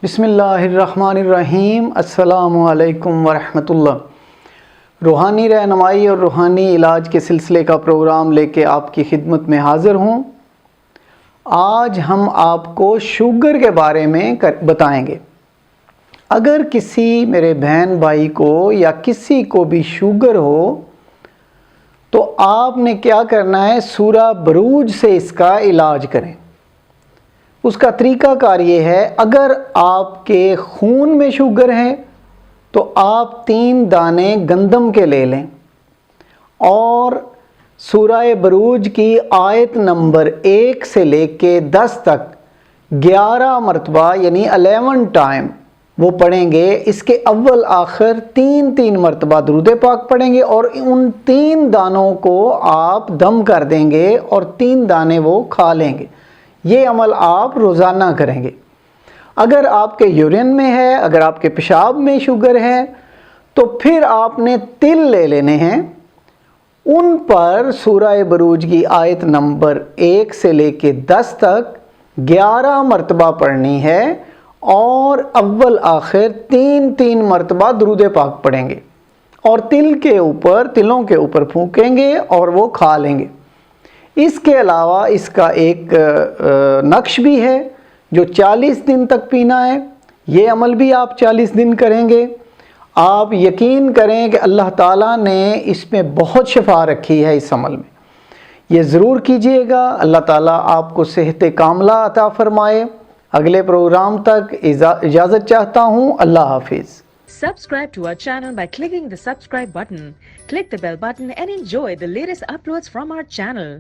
بسم اللہ الرحمن الرحیم۔ السلام علیکم ورحمۃ اللہ۔ روحانی رہنمائی اور روحانی علاج کے سلسلے کا پروگرام لے کے آپ کی خدمت میں حاضر ہوں۔ آج ہم آپ کو شوگر کے بارے میں بتائیں گے۔ اگر کسی میرے بہن بھائی کو یا کسی کو بھی شوگر ہو تو آپ نے کیا کرنا ہے، سورہ بروج سے اس کا علاج کریں۔ اس کا طریقہ کار یہ ہے، اگر آپ کے خون میں شوگر ہے تو آپ 3 دانے گندم کے لے لیں اور سورہ بروج کی آیت نمبر 1 سے لے کے 10 تک 11 مرتبہ یعنی 11 ٹائم وہ پڑھیں گے۔ اس کے اول آخر 3 مرتبہ درود پاک پڑھیں گے اور ان 3 دانوں کو آپ دم کر دیں گے اور 3 دانے وہ کھا لیں گے۔ یہ عمل آپ روزانہ کریں گے۔ اگر آپ کے یورین میں ہے، اگر آپ کے پیشاب میں شوگر ہے تو پھر آپ نے تل لے لینے ہیں، ان پر سورہ بروج کی آیت نمبر 1 سے لے کے 10 تک 11 مرتبہ پڑھنی ہے اور اول آخر 3 مرتبہ درود پاک پڑھیں گے اور تلوں کے اوپر پھونکیں گے اور وہ کھا لیں گے۔ اس کے علاوہ اس کا ایک نقش بھی ہے جو 40 دن تک پینا ہے۔ یہ عمل بھی آپ 40 دن کریں گے۔ آپ یقین کریں کہ اللہ تعالیٰ نے اس میں بہت شفا رکھی ہے اس عمل میں۔ یہ ضرور کیجئے گا۔ اللہ تعالیٰ آپ کو صحت کاملہ عطا فرمائے۔ اگلے پروگرام تک اجازت چاہتا ہوں۔ اللہ حافظ۔ Subscribe to our channel by clicking the subscribe button. Click the bell button and enjoy the latest uploads from our channel.